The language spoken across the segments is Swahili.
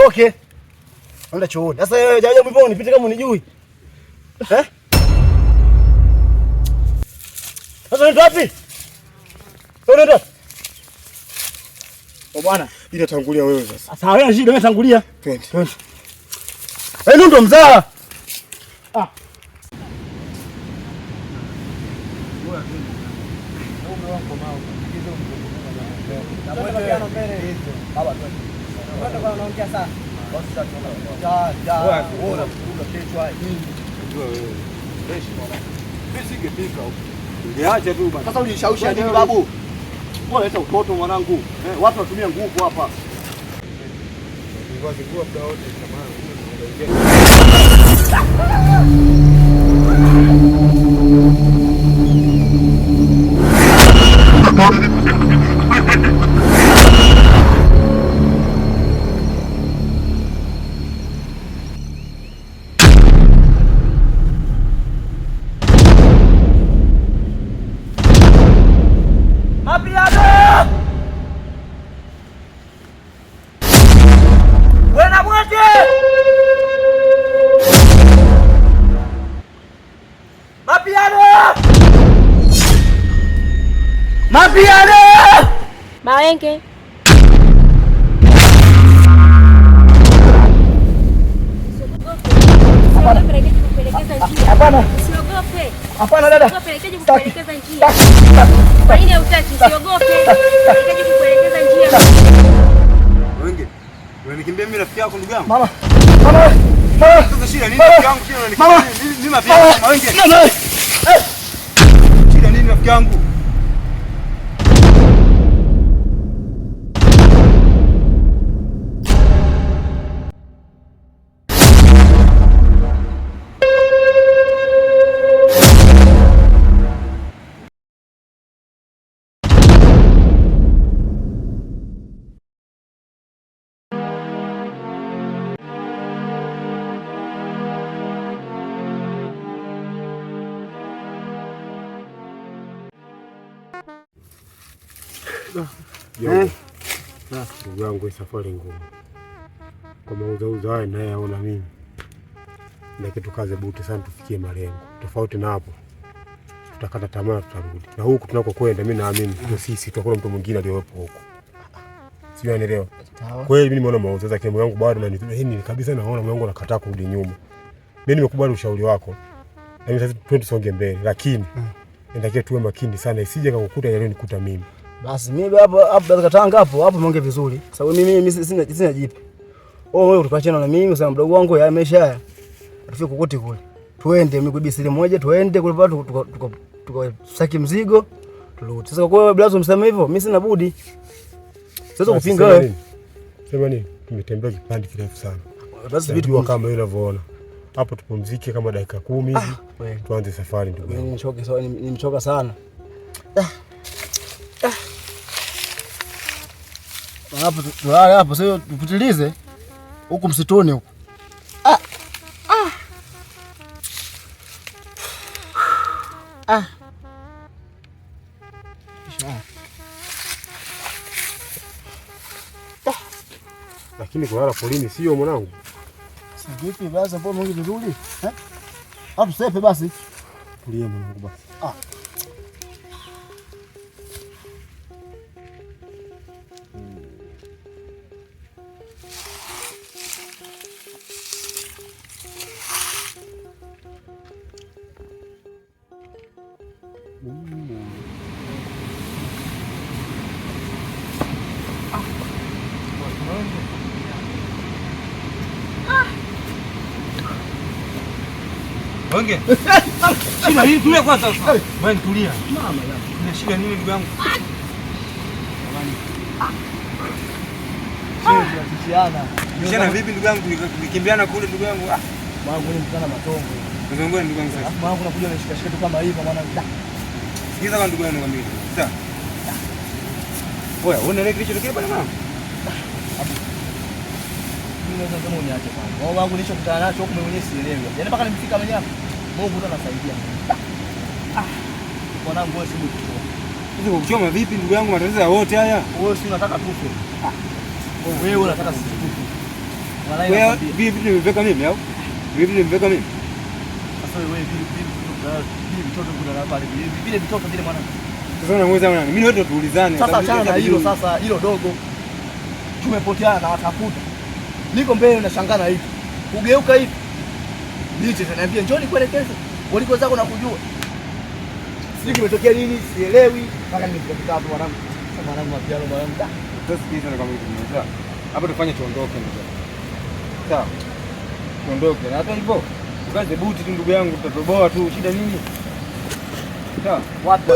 niondoke. Naenda chooni. Sasa wewe jaja mbona unipite kama unijui? Sasa unaenda wapi? Unaenda? Bwana, ile tangulia wewe sasa. Sasa wewe shida wewe tangulia. Twende. Wewe ndo mzaa. Sasa unishawishi nini babu? Mbona leta utoto mwanangu? Watu watumia nguvu hapa. Mapiano! Mawenge. Hapana. Usiogope. Hapana dada. Nahitaji kukuelekeza njia. Kwa nini hutaki? Usiogope. Nahitaji kukuelekeza njia. Wenge. Unanikimbia mimi rafiki yako ndugu yangu? Mama. Sasa shida nini rafiki yangu? Shida unanikimbia mimi mapiano kama Wenge. Shida nini rafiki yangu? Ndugu yangu, safari ngumu kwa mauzauza haya nayaona mimi, lakini tukaze buti sana tufikie malengo. Tofauti na hapo tutakata tamaa, tutarudi. Na huku tunakokwenda mimi naamini ndio sisi tutakuwa mtu mwingine aliyewepo huko. Sio, unaelewa? Kweli mimi nimeona mauzauza kile yangu bado na nini kabisa, naona mwanangu anakataa kurudi nyuma. Mimi nimekubali ushauri wako. Na mimi sasa tusonge mbele, lakini ndio tuwe makini sana isije kukukuta yale nikuta mimi. Basi mimi hapo Katanga hapo muongee vizuri. Sababu mimi sina jipi. Wewe tukachana na mimi sasa mdogo wangu ya maisha haya. Tufike kokote kule. Twende migubisi ile moja, twende kule bado tukasaki mzigo. Turudi. Sasa kwa wewe blazo msema hivyo, mimi sina budi. Sasa kupinga wewe. Sema nini? Tumetembea kipande kirefu sana. Basi vitu kama unavyoona. Hapo tupumzike kama dakika 10 hivi. Tuanze safari ndugu yangu. Nimechoka sana. Hapo tulale hapo sio tupitilize huko msituni huko. Lakini kulala polini sio mwanangu. Si vipi basi hapo mungu vizuri? Hapo sepe basi. Tulie mwanangu basi. Wenge. Shida nini? Tulia kwanza sasa. Wewe tulia. Mama yangu. Kuna shida nini ndugu yangu? Mshana vipi ndugu yangu? Nikimbiana kule ndugu yangu. Mwanangu ni mtana matongo. Ndugu yangu sasa. Mwanangu nakuja na shika tu kama hivyo mwanangu. Sikiza kwa ndugu yangu kamili. Sawa. Oya, unaona kilichotokea pale mama? Mimi naweza kama uniache kwanza. Wao wangu nilichokutana nacho huko mwenyewe sielewi. Yaani mpaka nimefika manyama. Mungu ndo anasaidia. Mwanangu wewe si mtu. Hizo kuchoma vipi ndugu yangu, matatizo ya wote haya? Wewe si unataka tufe. Wewe unataka sisi tufe. Wewe vipi nimeweka mimi au? Vipi nimeweka mimi? Sasa wewe vipi mtoto kuna pale vile vitoto vile mwanangu. Sasa unamweza nani? Mimi wote tuulizane. Sasa achana na hilo sasa, hilo dogo. Tumepoteana na watafuta. Niko mbele unashangaa na hivi. Ugeuka hivi. Niche niambie njoni kuelekeza. Uliko zako na kujua. Sijui kimetokea nini, sielewi. Mpaka nimefika hapo mwanangu. Sasa mwanangu mapiano mwanangu. Sasa sikiliza na kama hivi mmoja. Hapo tufanye tuondoke ndio. Sawa. Tuondoke. Na hata hivyo ukaze buti tu ndugu yangu, tutatoboa tu, shida nini? Sawa. Wapi?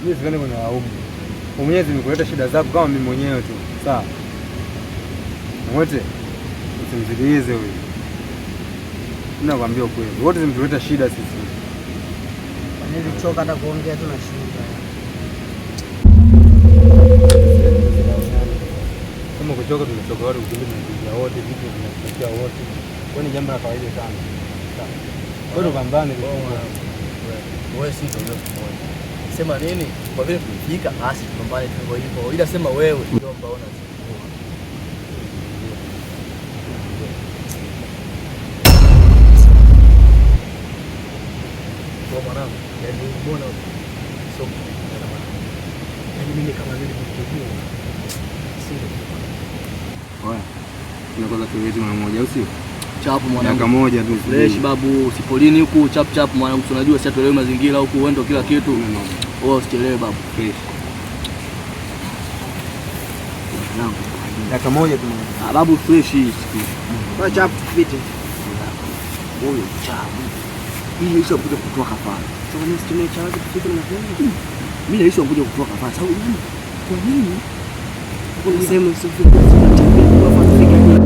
Mimi sidhani kuna laumu. Mwenyezi nikuleta shida zako kama mimi mwenyewe tu. Sawa. Wote usimzidilize huyu. Ninakwambia ukweli. Wote zimetuleta shida sisi. Nilichoka hata kuongea tu na shida. Kama kuchoka tumechoka wote, ukimbia tunakimbia wote, vitu tunafikia wote. Kwani jambo la kawaida sana. Sawa. Wewe pambane wewe si ndio mmoja. Sema nini? Kwa vile tulifika basi tupambane tu hivyo. Ila sema wewe ndio mbaona chukua. Kwa mwanangu, yaani mbona sio kana mwanangu. Yaani mimi kama vile nikijua. Sio. Oya. Tunakoza tuwezi mara moja au sio? Chapu mwanangu. Miaka moja tu. Fresh babu, sipolini huku chap chap mwanangu, tunajua sasa tuelewe mazingira huku, uende kila kitu. Wewe usichelewe babu. Fresh. Miaka moja tu. Ah babu fresh hii. Kwa chap vite. Huyo chapu. Hii hizo kuja kutoa kafara. Sasa mimi situmie cha watu kufika na kwenda. Mimi na hizo kuja kutoa kafara. Sababu nini? Kwa nini? Kuna sehemu isifika kwa fafika.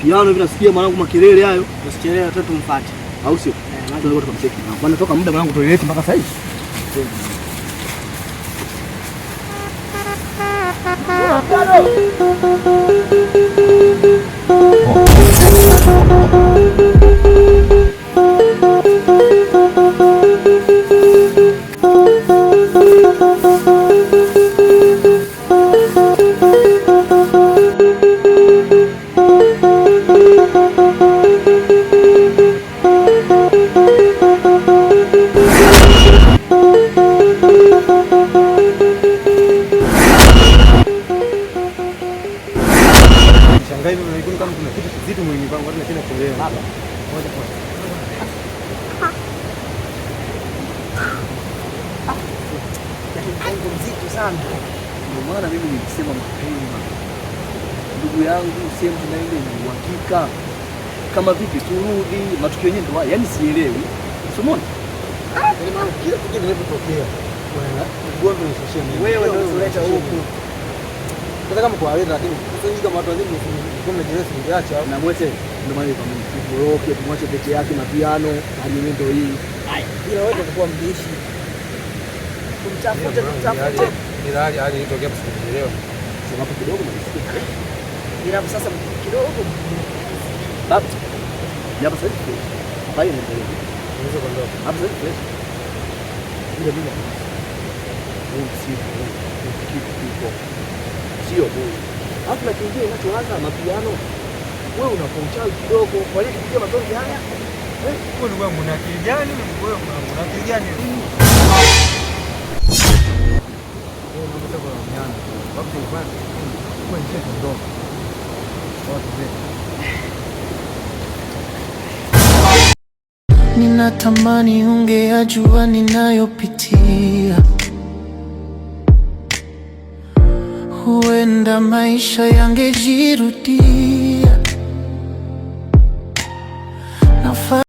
Piano hivi nasikia mwanangu makelele hayo. Usichelewe hata tumfuate. Au sio? Tunataka tukamcheki. Bwana toka muda mwanangu toilet mpaka sasa hivi. hivi unaikuta kama kuna kitu kizito mwilini kwangu hata nashinda kuelewa. Baba. Moja kwa moja. Mungu mzito sana. Ndio maana mimi nilisema mapema. Ndugu yangu sehemu tunaenda ni uhakika. Kama vipi turudi, matukio yenyewe ndio yaani sielewi. Usimwona? Yaani mama kila kitu kinapotokea. Bwana, ugonjwa ni social media. Wewe ndio unaleta huku. Hata kama kwa wewe lakini sisi kama watu wengine kama jinsi tungeacha na mwete ndio maana kama mtoroke tumwache peke yake na piano hadi ndio hii. Haya, ila wewe utakuwa mbishi. Tumtafute. Ila hali ilitokea kusielewa. Sema hapo kidogo na nisikie. Ila sasa kidogo. Baba. Hapa sasa hivi. Hapa ni ndio. Unaweza kuondoka. Hapa sasa hivi. Ndio mimi. Kitu kipo. Sio bure. Hata na kingine kinachoanza mapiano. Wewe unapocha kidogo kwa nini kupiga matonge haya? Wewe ndugu yangu una akili gani? Wewe una akili gani? Wewe unataka kuambiana. Wapi bwana? Wewe nje kuondoka. Ninatamani ungejua ninayopitia. Huenda maisha yangejirudia.